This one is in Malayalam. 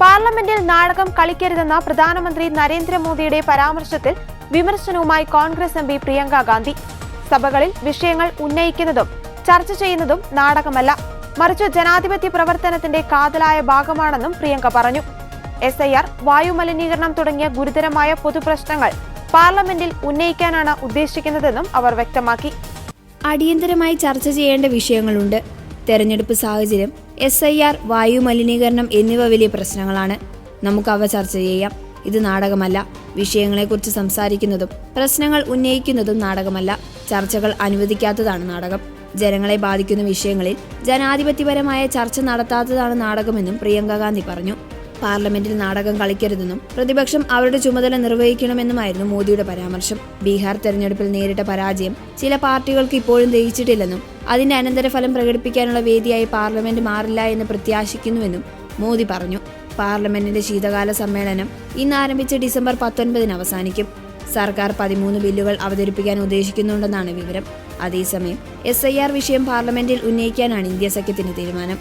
പാർലമെന്റിൽ നാടകം കളിക്കരുതെന്ന പ്രധാനമന്ത്രി നരേന്ദ്രമോദിയുടെ പരാമർശത്തിൽ വിമർശനവുമായി കോൺഗ്രസ് എംപി പ്രിയങ്ക ഗാന്ധി. സഭകളിൽ വിഷയങ്ങൾ ഉന്നയിക്കുന്നതും ചർച്ച ചെയ്യുന്നതും നാടകമല്ല, മറിച്ച് ജനാധിപത്യ പ്രവർത്തനത്തിന്റെ കാതലായ ഭാഗമാണെന്നും പ്രിയങ്ക പറഞ്ഞു. SIR, വായുമലിനീകരണം തുടങ്ങിയ ഗുരുതരമായ പൊതുപ്രശ്നങ്ങൾ പാർലമെന്റിൽ ഉന്നയിക്കാനാണ് ഉദ്ദേശിക്കുന്നതെന്നും അവർ വ്യക്തമാക്കി. അടിയന്തരമായി ചർച്ച ചെയ്യേണ്ട വിഷയങ്ങളുണ്ട്. തെരഞ്ഞെടുപ്പ് സാഹചര്യം, SIR, വായുമലിനീകരണം എന്നിവ വലിയ പ്രശ്നങ്ങളാണ്. നമുക്ക് അവ ചർച്ച ചെയ്യാം. ഇത് നാടകമല്ല. വിഷയങ്ങളെക്കുറിച്ച് സംസാരിക്കുന്നതും പ്രശ്നങ്ങൾ ഉന്നയിക്കുന്നതും നാടകമല്ല, ചർച്ചകൾ അനുവദിക്കാത്തതാണ് നാടകം. ജനങ്ങളെ ബാധിക്കുന്ന വിഷയങ്ങളിൽ ജനാധിപത്യപരമായ ചർച്ച നടത്താത്തതാണ് നാടകമെന്നും പ്രിയങ്ക ഗാന്ധി പറഞ്ഞു. പാർലമെന്റിൽ നാടകം കളിക്കരുതെന്നും പ്രതിപക്ഷം അവരുടെ ചുമതല നിർവഹിക്കണമെന്നുമായിരുന്നു മോദിയുടെ പരാമർശം. ബീഹാർ തെരഞ്ഞെടുപ്പിൽ നേരിട്ട പരാജയം ചില പാർട്ടികൾക്ക് ഇപ്പോഴും ദഹിച്ചിട്ടില്ലെന്നും അതിന്റെ അനന്തരഫലം പ്രകടിപ്പിക്കാനുള്ള വേദിയായി പാർലമെന്റ് മാറില്ല എന്ന് പ്രത്യാശിക്കുന്നുവെന്നും മോദി പറഞ്ഞു. പാർലമെന്റിന്റെ ശീതകാല സമ്മേളനം ഇന്ന് ആരംഭിച്ച് ഡിസംബർ 19 അവസാനിക്കും. സർക്കാർ 13 ബില്ലുകൾ അവതരിപ്പിക്കാൻ ഉദ്ദേശിക്കുന്നുണ്ടെന്നാണ് വിവരം. അതേസമയം SIR വിഷയം പാർലമെന്റിൽ ഉന്നയിക്കാനാണ് ഇന്ത്യ സഖ്യത്തിന്റെ തീരുമാനം.